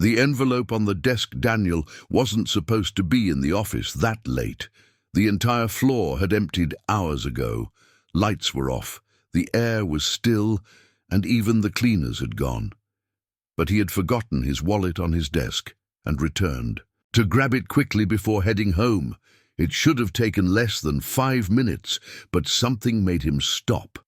The envelope on the desk. Daniel wasn't supposed to be in the office that late. The entire floor had emptied hours ago. Lights were off, the air was still, and even the cleaners had gone. But he had forgotten his wallet on his desk and returned to grab it quickly before heading home. It should have taken less than 5 minutes, but something made him stop.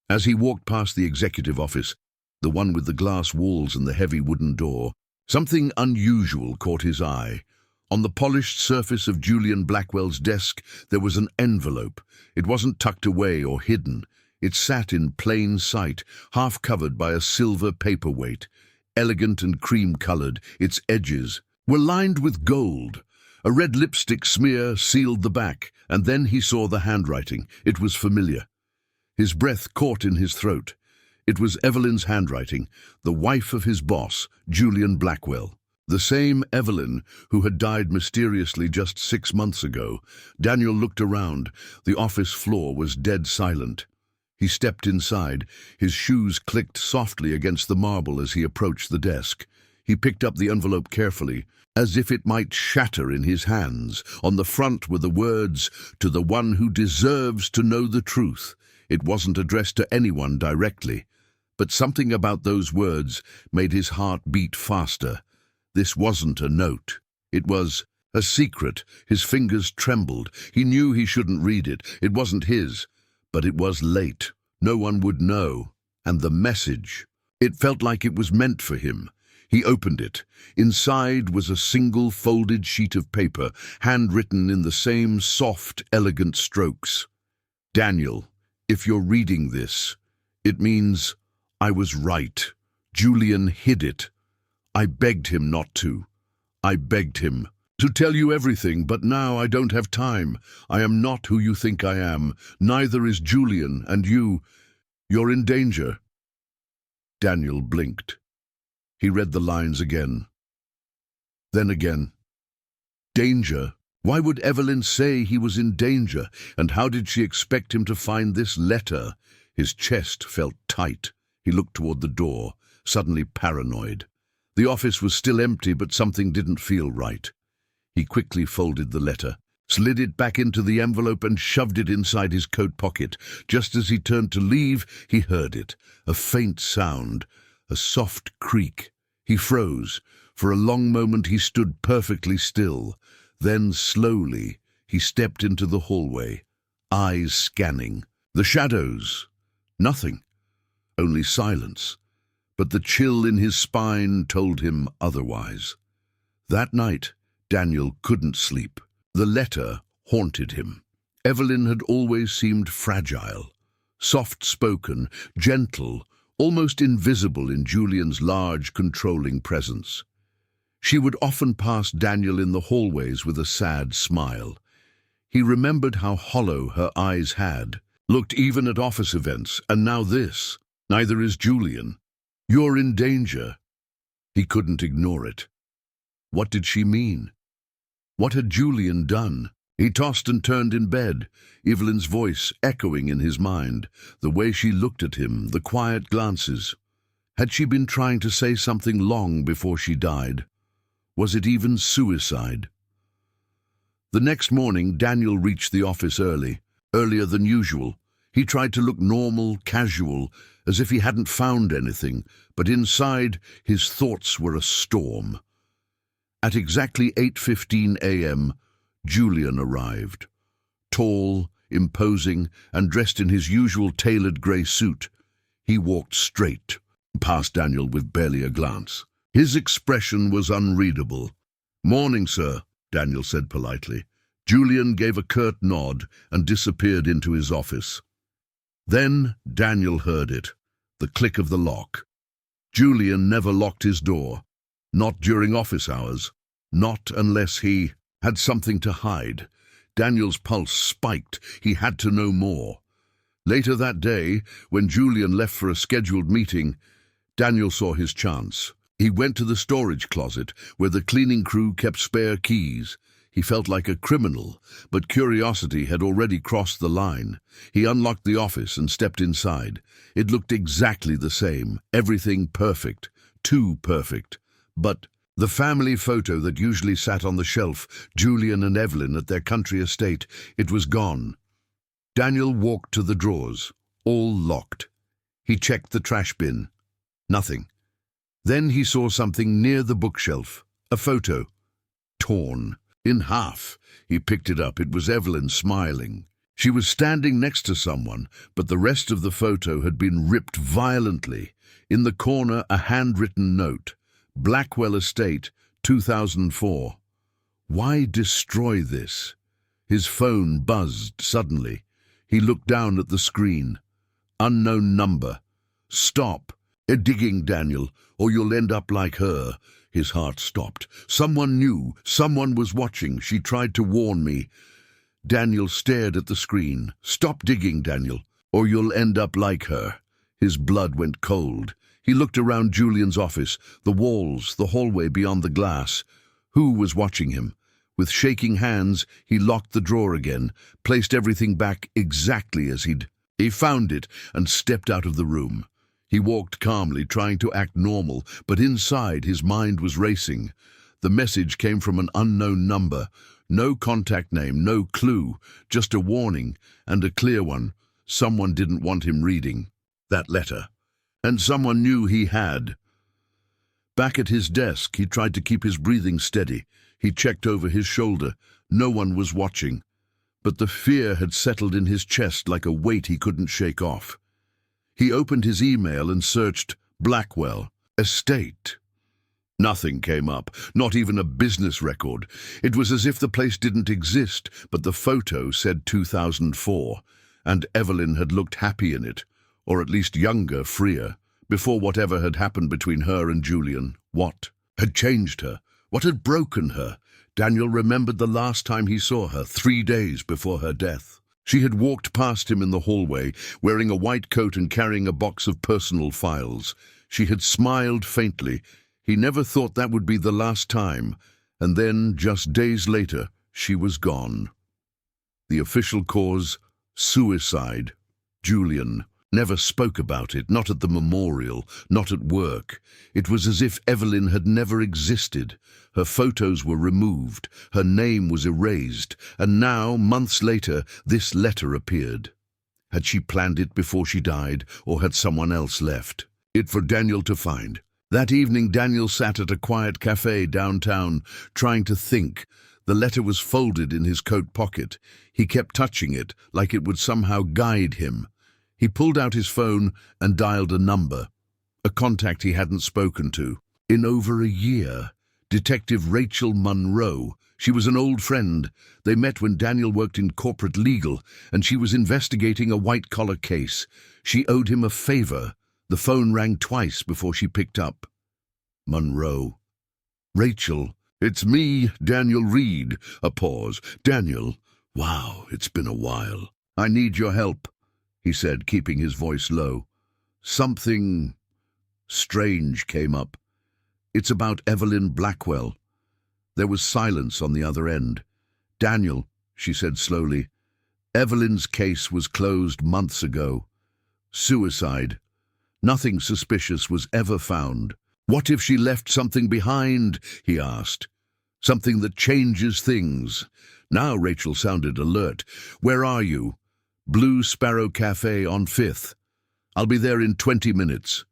As he walked past the executive office, the one with the glass walls and the heavy wooden door, something unusual caught his eye. On the polished surface of Julian Blackwell's desk, there was an envelope. It wasn't tucked away or hidden. It sat in plain sight, half covered by a silver paperweight. Elegant and cream-colored, its edges were lined with gold. A red lipstick smear sealed the back, and then he saw the handwriting. It was familiar. His breath caught in his throat. It was Evelyn's handwriting, the wife of his boss, Julian Blackwell. The same Evelyn who had died mysteriously just 6 months ago. Daniel looked around. The office floor was dead silent. He stepped inside. His shoes clicked softly against the marble as he approached the desk. He picked up the envelope carefully, as if it might shatter in his hands. On the front were the words, "To the one who deserves to know the truth." It wasn't addressed to anyone directly, but something about those words made his heart beat faster. This wasn't a note. It was a secret. His fingers trembled. He knew he shouldn't read it. It wasn't his. But it was late. No one would know. And the message, it felt like it was meant for him. He opened it. Inside was a single folded sheet of paper, handwritten in the same soft, elegant strokes. "Daniel, if you're reading this, it means I was right. Julian hid it. I begged him not to. I begged him to tell you everything, but now I don't have time. I am not who you think I am. Neither is Julian, and you're in danger." Daniel blinked. He read the lines again. Then again. Danger? Why would Evelyn say he was in danger? And how did she expect him to find this letter? His chest felt tight. He looked toward the door, suddenly paranoid. The office was still empty, but something didn't feel right. He quickly folded the letter, slid it back into the envelope and shoved it inside his coat pocket. Just as he turned to leave, he heard it, a faint sound, a soft creak. He froze. For a long moment he stood perfectly still. Then, slowly, he stepped into the hallway, eyes scanning. The shadows. Nothing. Only silence. But the chill in his spine told him otherwise. That night, Daniel couldn't sleep. The letter haunted him. Evelyn had always seemed fragile, soft-spoken, gentle, almost invisible in Julian's large, controlling presence. She would often pass Daniel in the hallways with a sad smile. He remembered how hollow her eyes had, looked even at office events, and now this. Neither is Julian. "You're in danger." He couldn't ignore it. What did she mean? What had Julian done? He tossed and turned in bed, Evelyn's voice echoing in his mind, the way she looked at him, the quiet glances. Had she been trying to say something long before she died? Was it even suicide? The next morning, Daniel reached the office early, earlier than usual. He tried to look normal, casual, as if he hadn't found anything, but inside, his thoughts were a storm. At exactly 8:15 a.m., Julian arrived. Tall, imposing, and dressed in his usual tailored grey suit, he walked straight past Daniel with barely a glance. His expression was unreadable. "Morning, sir," Daniel said politely. Julian gave a curt nod and disappeared into his office. Then Daniel heard it, the click of the lock. Julian never locked his door, not during office hours, not unless he had something to hide. Daniel's pulse spiked. He had to know more. Later that day, when Julian left for a scheduled meeting, Daniel saw his chance. He went to the storage closet, where the cleaning crew kept spare keys. He felt like a criminal, but curiosity had already crossed the line. He unlocked the office and stepped inside. It looked exactly the same, everything perfect, too perfect. But The family photo that usually sat on the shelf, Julian and Evelyn at their country estate, it was gone. Daniel walked to the drawers, all locked. He checked the trash bin. Nothing. Then he saw something near the bookshelf, a photo, torn in half. He picked it up. It was Evelyn smiling. She was standing next to someone, but the rest of the photo had been ripped violently. In the corner, a handwritten note, Blackwell Estate, 2004. Why destroy this? His phone buzzed suddenly. He looked down at the screen. Unknown number. Stop. Digging, Daniel, or you'll end up like her. His heart stopped. Someone knew. Someone was watching. She tried to warn me. Daniel stared at the screen. Stop digging, Daniel, or you'll end up like her. His blood went cold. He looked around Julian's office, the walls, the hallway beyond the glass. Who was watching him? With shaking hands, he locked the drawer again, placed everything back exactly as He found it and stepped out of the room. He walked calmly, trying to act normal, but inside his mind was racing. The message came from an unknown number. No contact name, no clue, just a warning, and a clear one. Someone didn't want him reading that letter, and someone knew he had. Back at his desk, he tried to keep his breathing steady. He checked over his shoulder. No one was watching, but the fear had settled in his chest like a weight he couldn't shake off. He opened his email and searched Blackwell Estate. Nothing came up, not even a business record. It was as if the place didn't exist, but the photo said 2004, and Evelyn had looked happy in it, or at least younger, freer, before whatever had happened between her and Julian. What had changed her? What had broken her? Daniel remembered the last time he saw her, 3 days before her death. She had walked past him in the hallway, wearing a white coat and carrying a box of personal files. She had smiled faintly. He never thought that would be the last time, and then, just days later, she was gone. The official cause, suicide. Julian never spoke about it, not at the memorial, not at work. It was as if Evelyn had never existed. Her photos were removed, her name was erased, and now, months later, this letter appeared. Had she planned it before she died, or had someone else left it for Daniel to find? That evening, Daniel sat at a quiet cafe downtown, trying to think. The letter was folded in his coat pocket. He kept touching it, like it would somehow guide him. He pulled out his phone and dialed a number, a contact he hadn't spoken to in over a year. Detective Rachel Monroe. She was an old friend. They met when Daniel worked in corporate legal, and she was investigating a white-collar case. She owed him a favor. The phone rang twice before she picked up. Monroe. Rachel. It's me, Daniel Reed. A pause. Daniel. Wow, it's been a while. I need your help, he said, keeping his voice low. Something strange came up. It's about Evelyn Blackwell. There was silence on the other end. Daniel, she said slowly, Evelyn's case was closed months ago. Suicide. Nothing suspicious was ever found. What if she left something behind, he asked. Something that changes things. Now Rachel sounded alert. Where are you? Blue Sparrow Cafe on 5th. I'll be there in 20 minutes.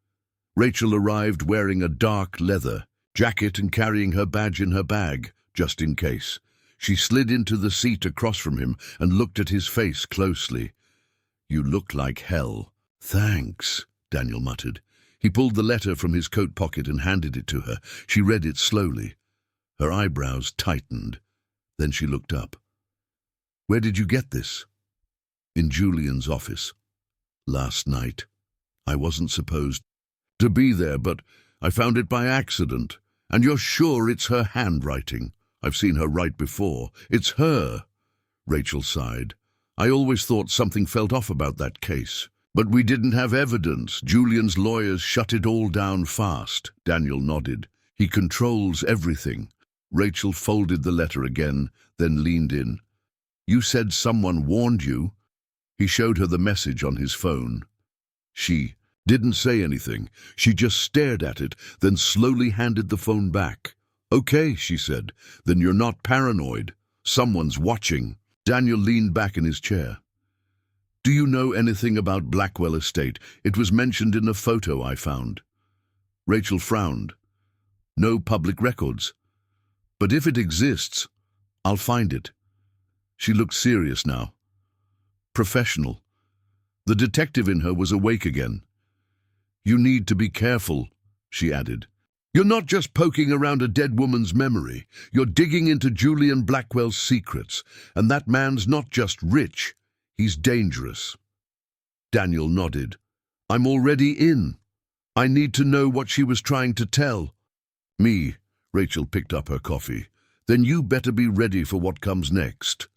Rachel arrived wearing a dark leather jacket and carrying her badge in her bag, just in case. She slid into the seat across from him and looked at his face closely. You look like hell. Thanks, Daniel muttered. He pulled the letter from his coat pocket and handed it to her. She read it slowly. Her eyebrows tightened. Then she looked up. Where did you get this? In Julian's office. Last night. I wasn't supposed to be there, but I found it by accident. And you're sure it's her handwriting? I've seen her write before. It's her. Rachel sighed. I always thought something felt off about that case. But we didn't have evidence. Julian's lawyers shut it all down fast. Daniel nodded. He controls everything. Rachel folded the letter again, then leaned in. You said someone warned you? He showed her the message on his phone. She didn't say anything. She just stared at it, then slowly handed the phone back. "Okay," she said. "Then you're not paranoid. Someone's watching." Daniel leaned back in his chair. "Do you know anything about Blackwell Estate? It was mentioned in a photo I found." Rachel frowned. "No public records. But if it exists, I'll find it." She looked serious now. Professional. The detective in her was awake again. "You need to be careful," she added. "You're not just poking around a dead woman's memory. You're digging into Julian Blackwell's secrets. And that man's not just rich. He's dangerous." Daniel nodded. "I'm already in. I need to know what she was trying to tell." "Me." Rachel picked up her coffee. "Then you better be ready for what comes next."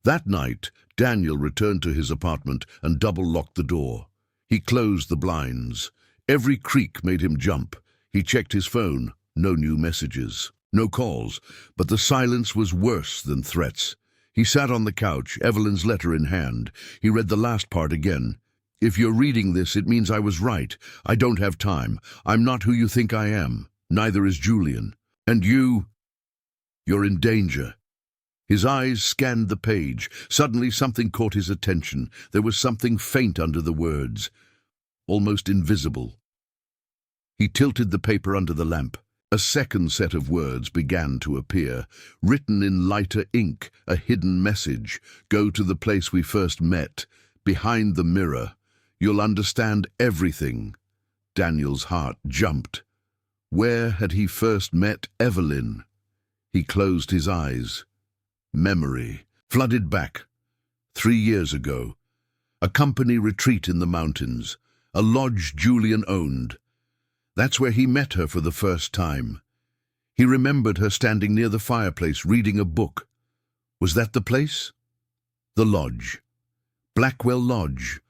That night, Daniel returned to his apartment and double-locked the door. He closed the blinds. Every creak made him jump. He checked his phone. No new messages. No calls. But the silence was worse than threats. He sat on the couch, Evelyn's letter in hand. He read the last part again. "If you're reading this, it means I was right. I don't have time. I'm not who you think I am. Neither is Julian. And you're in danger." His eyes scanned the page. Suddenly something caught his attention. There was something faint under the words, almost invisible. He tilted the paper under the lamp. A second set of words began to appear, written in lighter ink, a hidden message. "Go to the place we first met, behind the mirror. You'll understand everything." Daniel's heart jumped. Where had he first met Evelyn? He closed his eyes. Memory flooded back. 3 years ago. A company retreat in the mountains. A lodge Julian owned. That's where he met her for the first time. He remembered her standing near the fireplace reading a book. Was that the place? The lodge. Blackwell Lodge.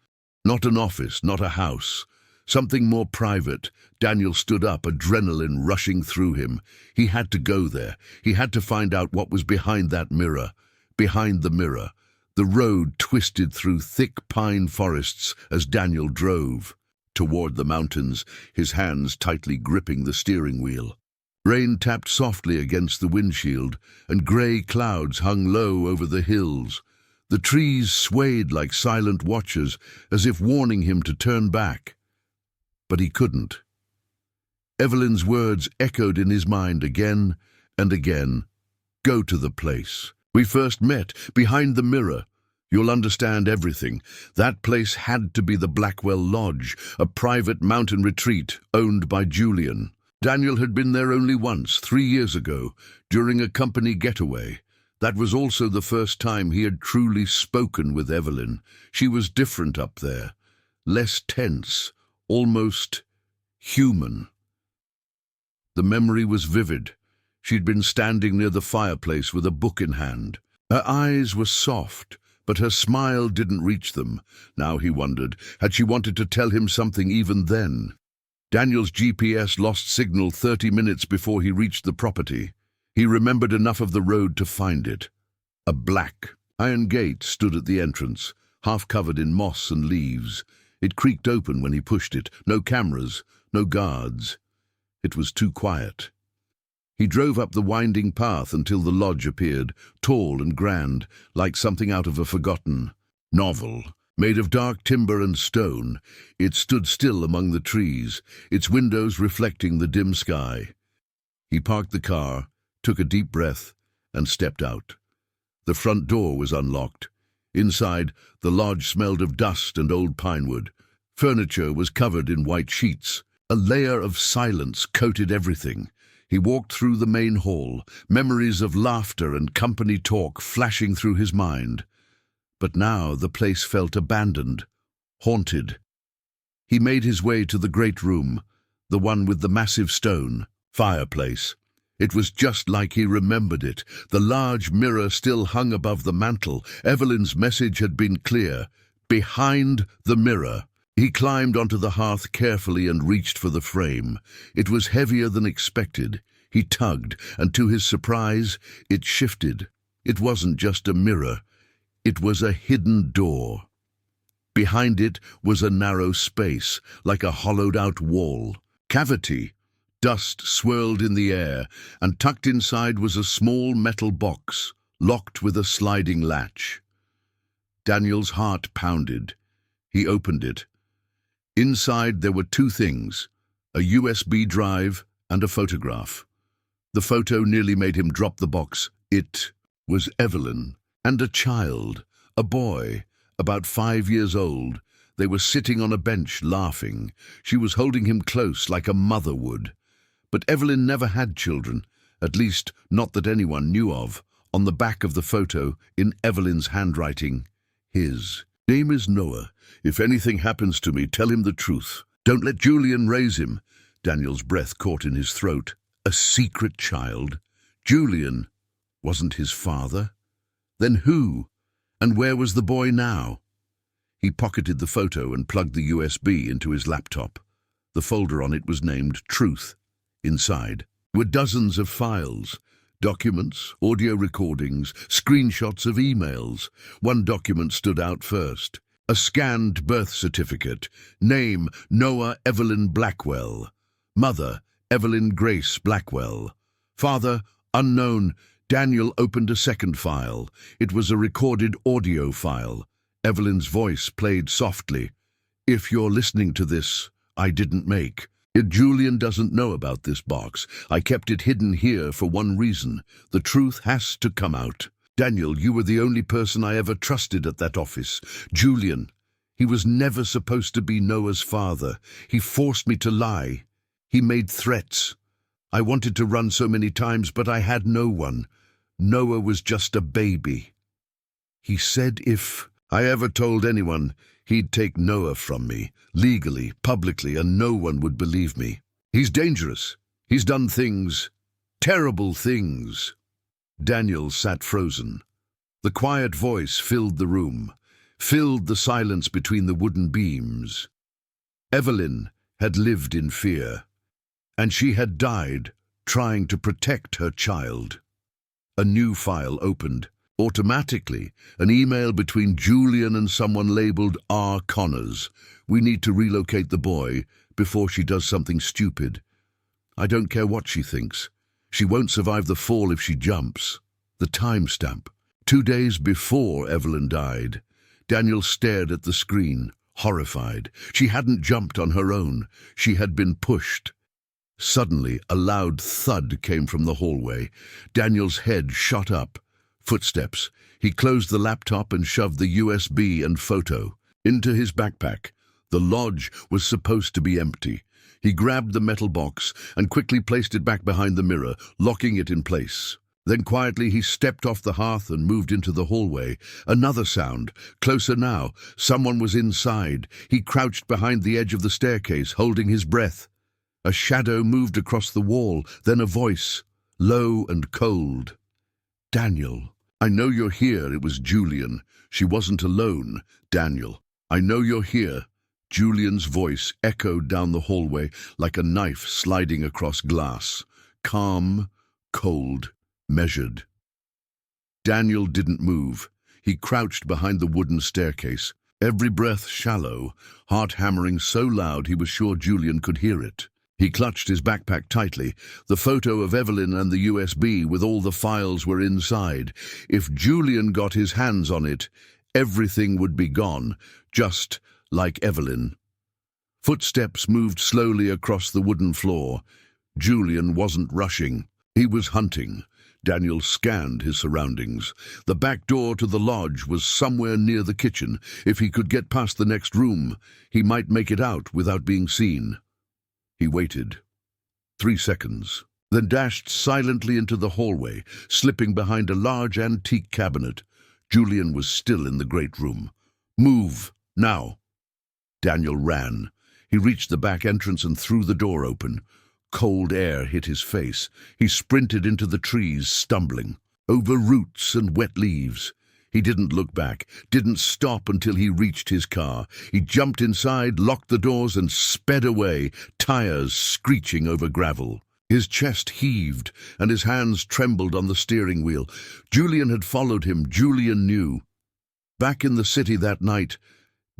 Not an office, not a house. Something more private. Daniel stood up, adrenaline rushing through him. He had to go there. He had to find out what was behind that mirror. Behind the mirror. The road twisted through thick pine forests as Daniel drove toward the mountains, his hands tightly gripping the steering wheel. Rain tapped softly against the windshield, and grey clouds hung low over the hills. The trees swayed like silent watchers, as if warning him to turn back. But he couldn't. Evelyn's words echoed in his mind again and again. "Go to the place we first met, behind the mirror. You'll understand everything." That place had to be the Blackwell Lodge, a private mountain retreat owned by Julian. Daniel had been there only once, 3 years ago, during a company getaway. That was also the first time he had truly spoken with Evelyn. She was different up there, less tense, almost human. The memory was vivid. She'd been standing near the fireplace with a book in hand. Her eyes were soft, but her smile didn't reach them. Now he wondered, had she wanted to tell him something even then? Daniel's GPS lost signal 30 minutes before he reached the property. He remembered enough of the road to find it. A black iron gate stood at the entrance, half covered in moss and leaves. It creaked open when he pushed it. No cameras, no guards. It was too quiet. He drove up the winding path until the lodge appeared, tall and grand, like something out of a forgotten novel. Made of dark timber and stone, it stood still among the trees, its windows reflecting the dim sky. He parked the car, took a deep breath, and stepped out. The front door was unlocked. Inside, the lodge smelled of dust and old pinewood. Furniture was covered in white sheets. A layer of silence coated everything. He walked through the main hall, memories of laughter and company talk flashing through his mind. But now the place felt abandoned, haunted. He made his way to the great room, the one with the massive stone fireplace. It was just like he remembered it. The large mirror still hung above the mantel. Evelyn's message had been clear. Behind the mirror. He climbed onto the hearth carefully and reached for the frame. It was heavier than expected. He tugged, and to his surprise, it shifted. It wasn't just a mirror. It was a hidden door. Behind it was a narrow space, like a hollowed-out wall. Cavity. Dust swirled in the air, and tucked inside was a small metal box, locked with a sliding latch. Daniel's heart pounded. He opened it. Inside there were two things, a USB drive and a photograph. The photo nearly made him drop the box. It was Evelyn and a child, a boy, about 5 years old. They were sitting on a bench laughing. She was holding him close like a mother would. But Evelyn never had children, at least not that anyone knew of. On the back of the photo, in Evelyn's handwriting, his name is Noah. If anything happens to me, tell him the truth. Don't let Julian raise him. Daniel's breath caught in his throat. A secret child? Julian wasn't his father? Then who? And where was the boy now? He pocketed the photo and plugged the USB into his laptop. The folder on it was named Truth. Inside were dozens of files, documents, audio recordings, screenshots of emails. One document stood out first. A scanned birth certificate. Name, Noah Evelyn Blackwell. Mother, Evelyn Grace Blackwell. Father, unknown. Daniel opened a second file. It was a recorded audio file. Evelyn's voice played softly. If you're listening to this, I didn't make. Julian doesn't know about this box. I kept it hidden here for one reason. The truth has to come out. Daniel, you were the only person I ever trusted at that office. Julian, he was never supposed to be Noah's father. He forced me to lie. He made threats. I wanted to run so many times, but I had no one. Noah was just a baby. He said if I ever told anyone, he'd take Noah from me, legally, publicly, and no one would believe me. He's dangerous. He's done things, terrible things. Daniel sat frozen. The quiet voice filled the room, filled the silence between the wooden beams. Evelyn had lived in fear, and she had died trying to protect her child. A new file opened. Automatically, an email between Julian and someone labeled R. Connors. We need to relocate the boy before she does something stupid. I don't care what she thinks. She won't survive the fall if she jumps. The timestamp. 2 days before Evelyn died. Daniel stared at the screen, horrified. She hadn't jumped on her own. She had been pushed. Suddenly, a loud thud came from the hallway. Daniel's head shot up. Footsteps. He closed the laptop and shoved the USB and photo into his backpack. The lodge was supposed to be empty. He grabbed the metal box and quickly placed it back behind the mirror, locking it in place. Then quietly he stepped off the hearth and moved into the hallway. Another sound. Closer now. Someone was inside. He crouched behind the edge of the staircase, holding his breath. A shadow moved across the wall, then a voice, low and cold. Daniel. I know you're here. It was Julian. She wasn't alone. Daniel. I know you're here. Julian's voice echoed down the hallway like a knife sliding across glass. Calm, cold, measured. Daniel didn't move. He crouched behind the wooden staircase, every breath shallow, heart hammering so loud he was sure Julian could hear it. He clutched his backpack tightly. The photo of Evelyn and the USB with all the files were inside. If Julian got his hands on it, everything would be gone, just like Evelyn. Footsteps moved slowly across the wooden floor. Julian wasn't rushing. He was hunting. Daniel scanned his surroundings. The back door to the lodge was somewhere near the kitchen. If he could get past the next room, he might make it out without being seen. He waited. 3 seconds, then dashed silently into the hallway, slipping behind a large antique cabinet. Julian was still in the great room. Move, now. Daniel ran. He reached the back entrance and threw the door open. Cold air hit his face. He sprinted into the trees, stumbling, over roots and wet leaves. He didn't look back, didn't stop until he reached his car. He jumped inside, locked the doors, and sped away, tires screeching over gravel. His chest heaved, and his hands trembled on the steering wheel. Julian had followed him. Julian knew. Back in the city that night,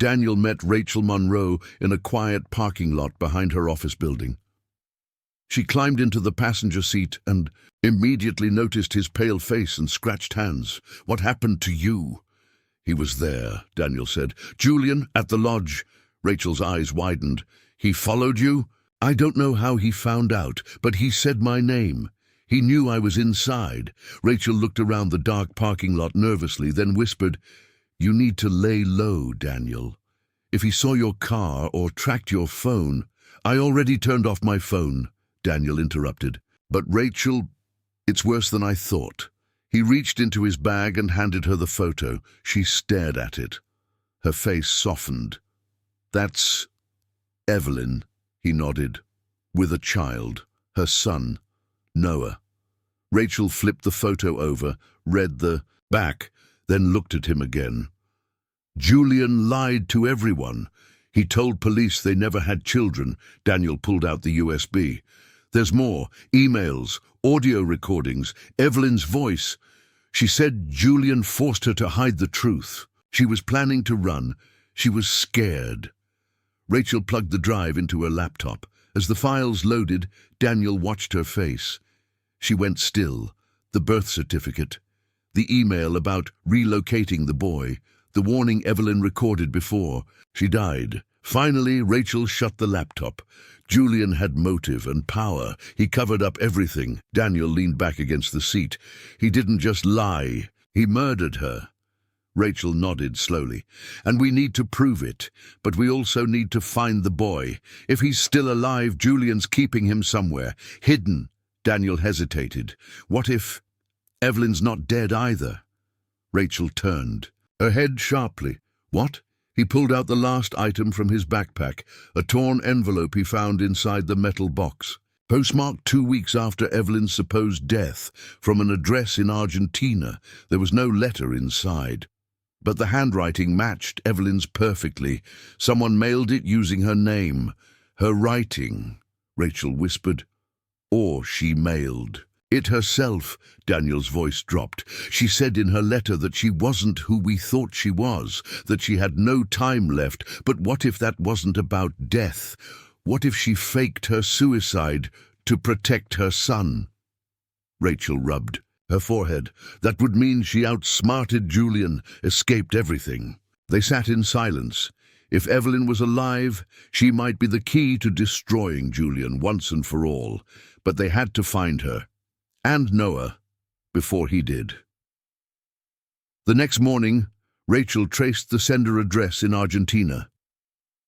Daniel met Rachel Monroe in a quiet parking lot behind her office building. She climbed into the passenger seat and immediately noticed his pale face and scratched hands. "What happened to you?" "He was there," Daniel said. "Julian, at the lodge." Rachel's eyes widened. "He followed you?" "I don't know how he found out, but he said my name. He knew I was inside." Rachel looked around the dark parking lot nervously, then whispered, "You need to lay low, Daniel. If he saw your car or tracked your phone—" "I already turned off my phone," Daniel interrupted. "But Rachel, it's worse than I thought." He reached into his bag and handed her the photo. She stared at it. Her face softened. "That's Evelyn," he nodded, "with a child, her son, Noah." Rachel flipped the photo over, read the back, then looked at him again. "Julian lied to everyone. He told police they never had children." Daniel pulled out the USB. "There's more. Emails, audio recordings, Evelyn's voice. She said Julian forced her to hide the truth. She was planning to run. She was scared." Rachel plugged the drive into her laptop. As the files loaded, Daniel watched her face. She went still. The birth certificate, the email about relocating the boy, the warning Evelyn recorded before. She died. Finally, Rachel shut the laptop. Julian had motive and power. He covered up everything. Daniel leaned back against the seat. "He didn't just lie. He murdered her." Rachel nodded slowly. "And we need to prove it, but we also need to find the boy. If he's still alive, Julian's keeping him somewhere, hidden." Daniel hesitated. "What if Evelyn's not dead either?" Rachel turned, her head sharply. "What?" He pulled out the last item from his backpack, a torn envelope he found inside the metal box. Postmarked 2 weeks after Evelyn's supposed death, from an address in Argentina. There was no letter inside. But the handwriting matched Evelyn's perfectly. Someone mailed it using her name. "Her writing," Rachel whispered. "Or she mailed it herself." Daniel's voice dropped. "She said in her letter that she wasn't who we thought she was, that she had no time left. But what if that wasn't about death? What if she faked her suicide to protect her son?" Rachel rubbed her forehead. "That would mean she outsmarted Julian, escaped everything." They sat in silence. If Evelyn was alive, she might be the key to destroying Julian once and for all. But they had to find her, and Noah, before he did. The next morning, Rachel traced the sender address in Argentina.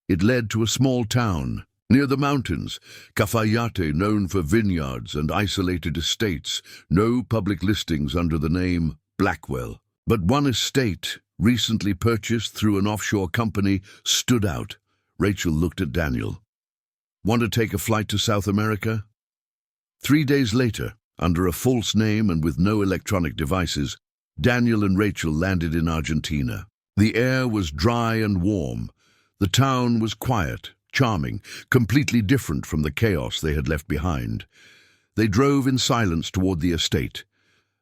It led to a small town near the mountains, Cafayate, known for vineyards and isolated estates. No public listings under the name Blackwell. But one estate, recently purchased through an offshore company, stood out. Rachel looked at Daniel. "Want to take a flight to South America?" 3 days later, under a false name and with no electronic devices, Daniel and Rachel landed in Argentina. The air was dry and warm. The town was quiet, charming, completely different from the chaos they had left behind. They drove in silence toward the estate,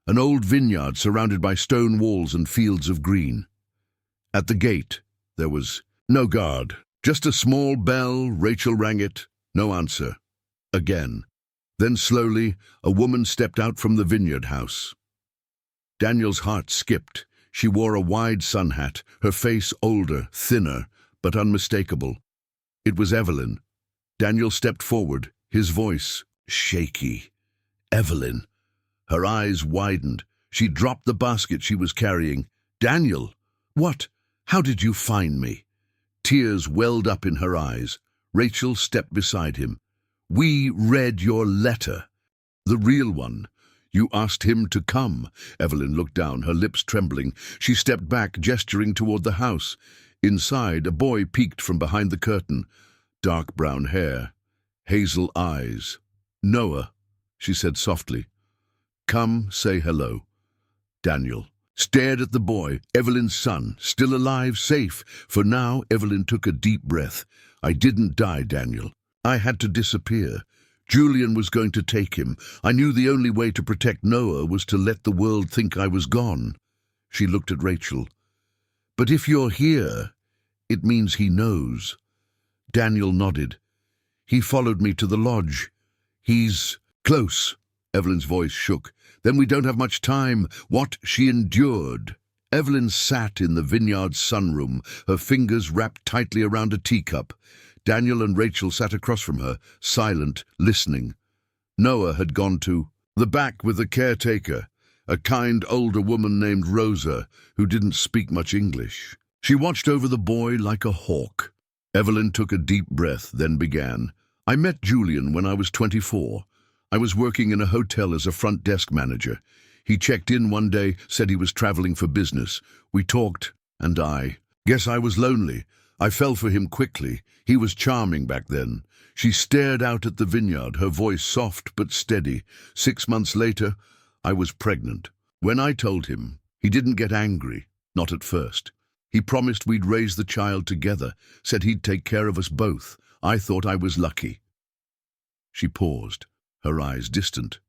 an old vineyard surrounded by stone walls and fields of green. At the gate, there was no guard, just a small bell. Rachel rang it. No answer. Again. Then slowly, a woman stepped out from the vineyard house. Daniel's heart skipped. She wore a wide sun hat, her face older, thinner, but unmistakable. It was Evelyn. Daniel stepped forward, his voice shaky. "Evelyn." Her eyes widened. She dropped the basket she was carrying. "Daniel, what? How did you find me?" Tears welled up in her eyes. Rachel stepped beside him. "We read your letter. The real one. You asked him to come." Evelyn looked down, her lips trembling. She stepped back, gesturing toward the house. Inside, a boy peeked from behind the curtain. Dark brown hair, hazel eyes. "Noah," she said softly. "Come, say hello." Daniel stared at the boy, Evelyn's son, still alive, safe. For now, Evelyn took a deep breath. "I didn't die, Daniel. I had to disappear. Julian was going to take him. I knew the only way to protect Noah was to let the world think I was gone." She looked at Rachel. "But if you're here, it means he knows." Daniel nodded. "He followed me to the lodge. He's close. Evelyn's voice shook. Then we don't have much time. What she endured. Evelyn sat in the vineyard sunroom, her fingers wrapped tightly around a teacup. Daniel and Rachel sat across from her, silent, listening. Noah had gone to the back with the caretaker, a kind older woman named Rosa, who didn't speak much English. She watched over the boy like a hawk. Evelyn took a deep breath, then began. I met Julian when I was 24. I was working in a hotel as a front desk manager. He checked in one day, said he was traveling for business. We talked, and I guess I was lonely. I fell for him quickly. He was charming back then. She stared out at the vineyard, her voice soft but steady. 6 months later, I was pregnant. When I told him, he didn't get angry, not at first. He promised we'd raise the child together, said he'd take care of us both. I thought I was lucky. She paused, her eyes distant.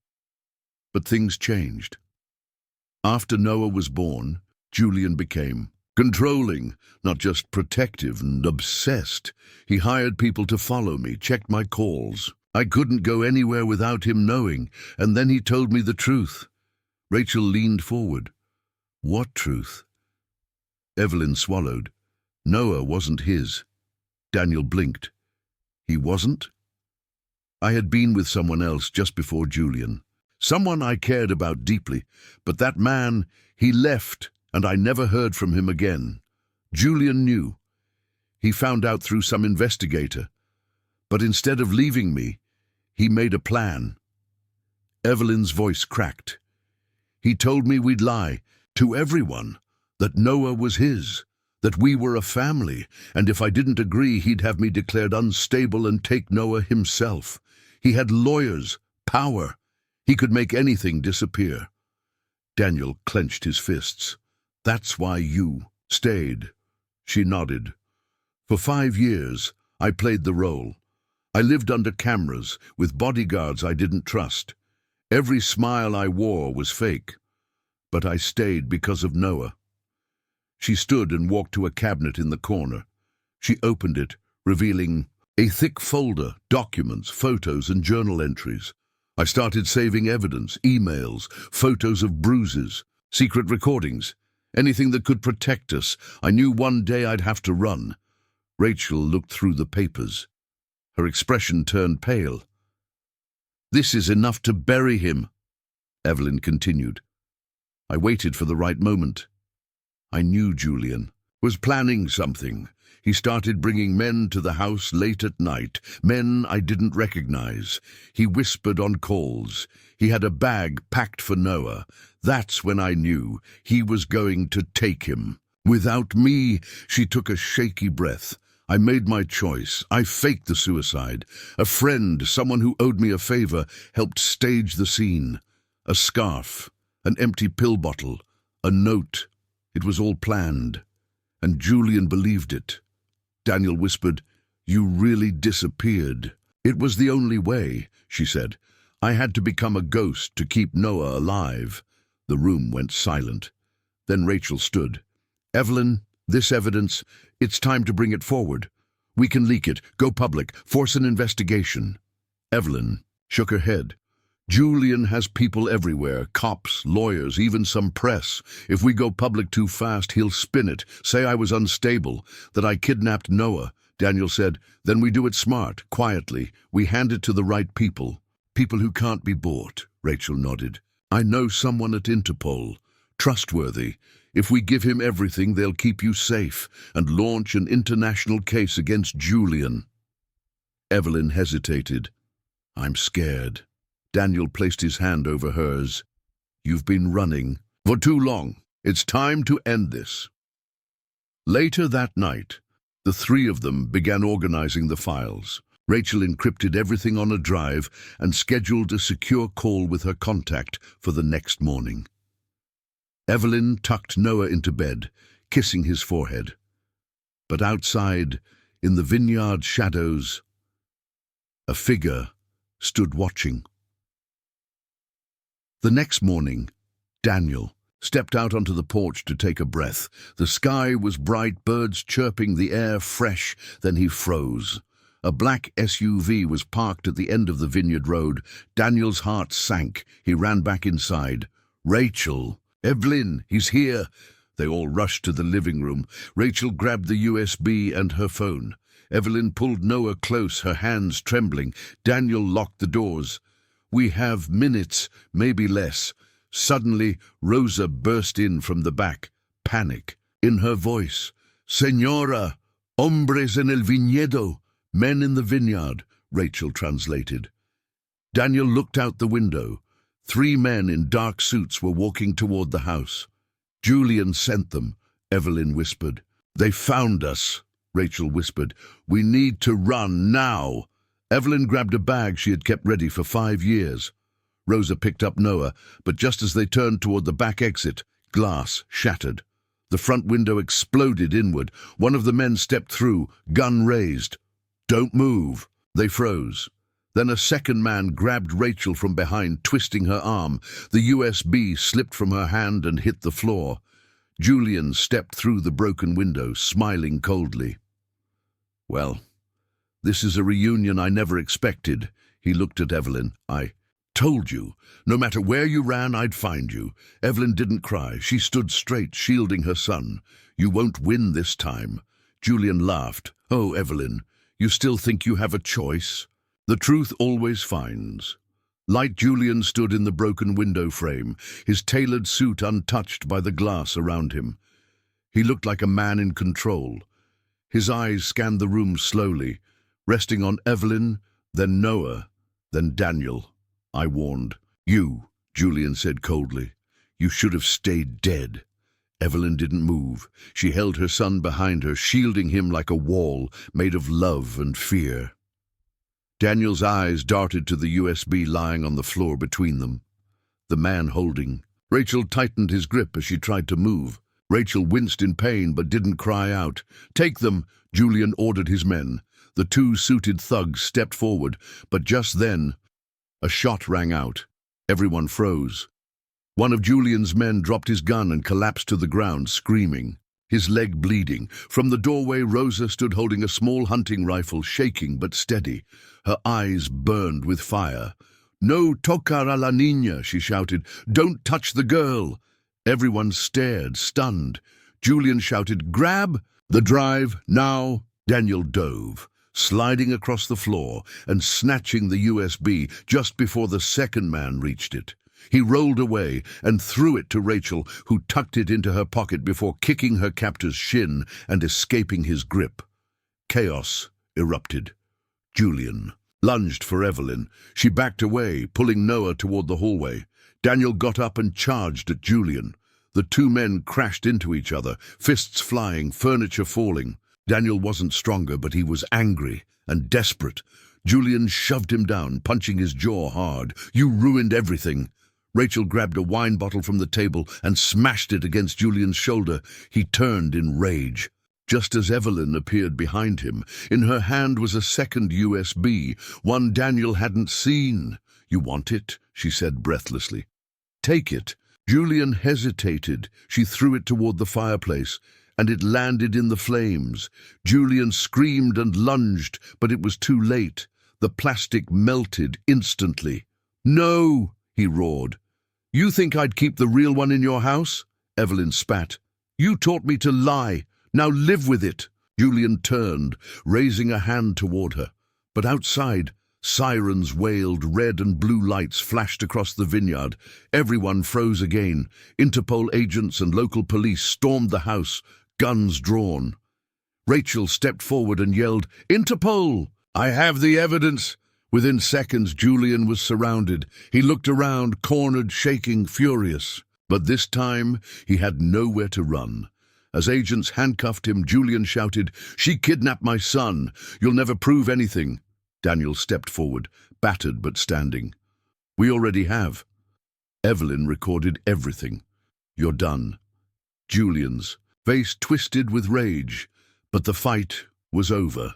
But things changed. After Noah was born, Julian became controlling, not just protective and obsessed. He hired people to follow me, checked my calls. I couldn't go anywhere without him knowing, and then he told me the truth. Rachel leaned forward. What truth? Evelyn swallowed. Noah wasn't his. Daniel blinked. He wasn't? I had been with someone else just before Julian. Someone I cared about deeply, but that man, he left, and I never heard from him again. Julian knew. He found out through some investigator. But instead of leaving me, he made a plan. Evelyn's voice cracked. He told me we'd lie to everyone, that Noah was his, that we were a family, and if I didn't agree, he'd have me declared unstable and take Noah himself. He had lawyers, power. He could make anything disappear. Daniel clenched his fists. That's why you stayed. She nodded. For 5 years, I played the role. I lived under cameras, with bodyguards I didn't trust. Every smile I wore was fake. But I stayed because of Noah. She stood and walked to a cabinet in the corner. She opened it, revealing a thick folder, documents, photos, and journal entries. I started saving evidence, emails, photos of bruises, secret recordings, anything that could protect us. I knew one day I'd have to run. Rachel looked through the papers. Her expression turned pale. This is enough to bury him, Evelyn continued. I waited for the right moment. I knew Julian was planning something. He started bringing men to the house late at night, men I didn't recognize. He whispered on calls. He had a bag packed for Noah. That's when I knew he was going to take him. Without me, she took a shaky breath. I made my choice. I faked the suicide. A friend, someone who owed me a favor, helped stage the scene. A scarf, an empty pill bottle, a note. It was all planned. And Julian believed it. Daniel whispered, You really disappeared. It was the only way, she said. I had to become a ghost to keep Noah alive. The room went silent. Then Rachel stood. Evelyn, this evidence, it's time to bring it forward. We can leak it, go public, force an investigation. Evelyn shook her head. Julian has people everywhere, cops, lawyers, even some press. If we go public too fast, he'll spin it, say I was unstable, that I kidnapped Noah. Daniel said, Then we do it smart, quietly. We hand it to the right people. People who can't be bought, Rachel nodded. I know someone at Interpol. Trustworthy. If we give him everything, they'll keep you safe and launch an international case against Julian. Evelyn hesitated. I'm scared. Daniel placed his hand over hers. You've been running for too long. It's time to end this. Later that night, the three of them began organizing the files. Rachel encrypted everything on a drive and scheduled a secure call with her contact for the next morning. Evelyn tucked Noah into bed, kissing his forehead. But outside, in the vineyard shadows, a figure stood watching. The next morning, Daniel stepped out onto the porch to take a breath. The sky was bright, birds chirping, the air fresh. Then he froze. A black SUV was parked at the end of the vineyard road. Daniel's heart sank. He ran back inside. Rachel! Evelyn, he's here! They all rushed to the living room. Rachel grabbed the USB and her phone. Evelyn pulled Noah close, her hands trembling. Daniel locked the doors. "We have minutes, maybe less." Suddenly, Rosa burst in from the back, panic in her voice. "Señora, hombres en el viñedo." "Men in the vineyard," Rachel translated. Daniel looked out the window. 3 men in dark suits were walking toward the house. "Julian sent them," Evelyn whispered. "They found us," Rachel whispered. "We need to run now." Evelyn grabbed a bag she had kept ready for 5 years. Rosa picked up Noah, but just as they turned toward the back exit, glass shattered. The front window exploded inward. One of the men stepped through, gun raised. "Don't move." They froze. Then a second man grabbed Rachel from behind, twisting her arm. The USB slipped from her hand and hit the floor. Julian stepped through the broken window, smiling coldly. "Well, this is a reunion I never expected." He looked at Evelyn. "I told you. No matter where you ran, I'd find you." Evelyn didn't cry. She stood straight, shielding her son. "You won't win this time." Julian laughed. "Oh, Evelyn, you still think you have a choice?" "The truth always finds." Light Julian stood in the broken window frame, his tailored suit untouched by the glass around him. He looked like a man in control. His eyes scanned the room slowly, resting on Evelyn, then Noah, then Daniel. "I warned you," Julian said coldly. "You should have stayed dead." Evelyn didn't move. She held her son behind her, shielding him like a wall made of love and fear. Daniel's eyes darted to the USB lying on the floor between them. The man holding. Rachel tightened his grip as she tried to move. Rachel winced in pain but didn't cry out. "Take them," Julian ordered his men. The 2 suited thugs stepped forward, but just then, a shot rang out. Everyone froze. One of Julian's men dropped his gun and collapsed to the ground, screaming, his leg bleeding. From the doorway, Rosa stood holding a small hunting rifle, shaking but steady. Her eyes burned with fire. "No tocar a la niña," she shouted. "Don't touch the girl." Everyone stared, stunned. Julian shouted, "Grab the drive, now." Daniel dove, sliding across the floor and snatching the USB just before the second man reached it. He rolled away and threw it to Rachel, who tucked it into her pocket before kicking her captor's shin and escaping his grip. Chaos erupted. Julian lunged for Evelyn. She backed away, pulling Noah toward the hallway. Daniel got up and charged at Julian. The 2 men crashed into each other, fists flying, furniture falling. Daniel wasn't stronger, but he was angry and desperate. Julian shoved him down, punching his jaw hard. "You ruined everything." Rachel grabbed a wine bottle from the table and smashed it against Julian's shoulder. He turned in rage. Just as Evelyn appeared behind him, in her hand was a second USB, one Daniel hadn't seen. "You want it?" she said breathlessly. "Take it." Julian hesitated. She threw it toward the fireplace, and it landed in the flames. Julian screamed and lunged, but it was too late. The plastic melted instantly. "No!" he roared. "You think I'd keep the real one in your house?" Evelyn spat. "You taught me to lie. Now live with it." Julian turned, raising a hand toward her. But outside, sirens wailed, red and blue lights flashed across the vineyard. Everyone froze again. Interpol agents and local police stormed the house, guns drawn. Rachel stepped forward and yelled, "Interpol! I have the evidence!" Within seconds, Julian was surrounded. He looked around, cornered, shaking, furious. But this time, he had nowhere to run. As agents handcuffed him, Julian shouted, "She kidnapped my son. You'll never prove anything." Daniel stepped forward, battered but standing. "We already have." Evelyn recorded everything. "You're done." Julian's face twisted with rage, but the fight was over.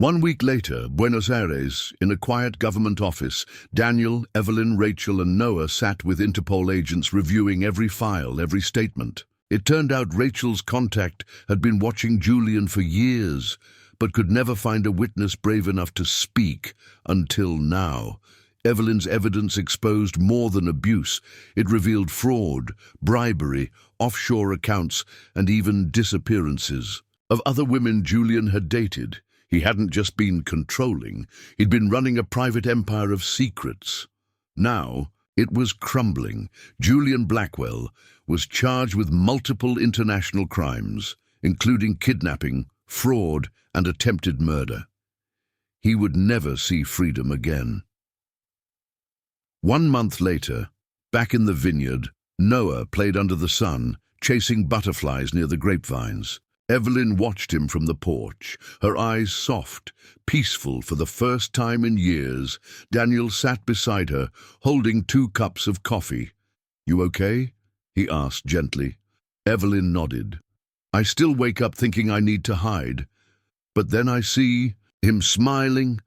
1 week later, Buenos Aires, in a quiet government office, Daniel, Evelyn, Rachel, and Noah sat with Interpol agents reviewing every file, every statement. It turned out Rachel's contact had been watching Julian for years, but could never find a witness brave enough to speak until now. Evelyn's evidence exposed more than abuse. It revealed fraud, bribery, offshore accounts, and even disappearances. Of other women Julian had dated, he hadn't just been controlling, he'd been running a private empire of secrets. Now, it was crumbling. Julian Blackwell was charged with multiple international crimes, including kidnapping, fraud, and attempted murder. He would never see freedom again. 1 month later, back in the vineyard, Noah played under the sun, chasing butterflies near the grapevines. Evelyn watched him from the porch, her eyes soft, peaceful for the first time in years. Daniel sat beside her, holding 2 cups of coffee. "You okay?" he asked gently. Evelyn nodded. "I still wake up thinking I need to hide. But then I see him smiling,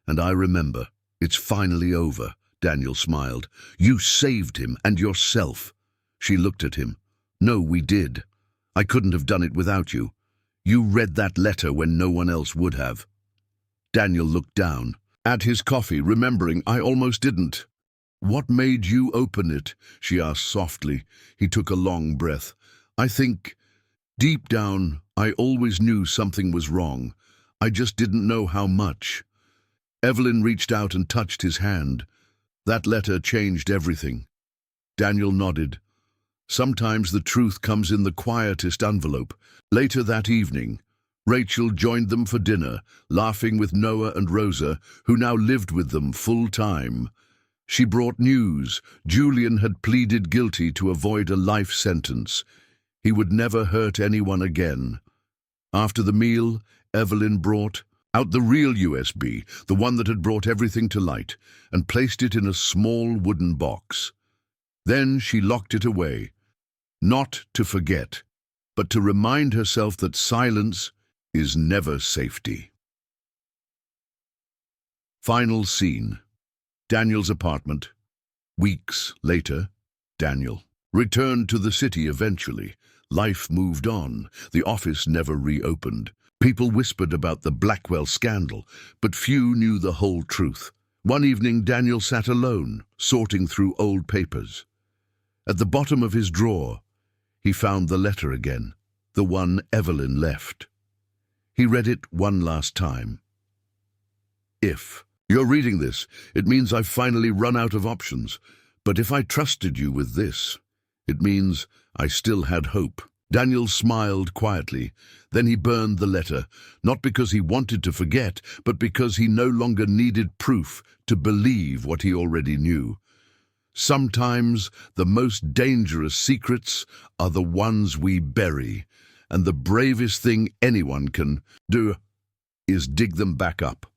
and I remember. It's finally over." Daniel smiled. "You saved him and yourself." She looked at him. "No, we did. I couldn't have done it without you. You read that letter when no one else would have." Daniel looked down at his coffee, remembering, "I almost didn't." "What made you open it?" she asked softly. He took a long breath. "I think, deep down, I always knew something was wrong. I just didn't know how much." Evelyn reached out and touched his hand. "That letter changed everything." Daniel nodded. "Sometimes the truth comes in the quietest envelope." Later that evening, Rachel joined them for dinner, laughing with Noah and Rosa, who now lived with them full-time. She brought news. Julian had pleaded guilty to avoid a life sentence. He would never hurt anyone again. After the meal, Evelyn brought out the real USB, the one that had brought everything to light, and placed it in a small wooden box. Then she locked it away, not to forget, but to remind herself that silence is never safety. Final scene. Daniel's apartment. Weeks later, Daniel returned to the city eventually. Life moved on. The office never reopened. People whispered about the Blackwell scandal, but few knew the whole truth. One evening, Daniel sat alone, sorting through old papers. At the bottom of his drawer, he found the letter again, the one Evelyn left. He read it one last time. "If you're reading this, it means I've finally run out of options. But if I trusted you with this, it means I still had hope." Daniel smiled quietly. Then he burned the letter, not because he wanted to forget, but because he no longer needed proof to believe what he already knew. Sometimes the most dangerous secrets are the ones we bury, and the bravest thing anyone can do is dig them back up.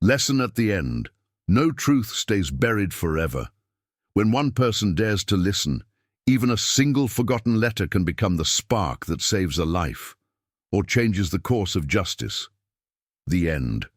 Lesson at the end. No truth stays buried forever. When one person dares to listen, even a single forgotten letter can become the spark that saves a life or changes the course of justice. The end.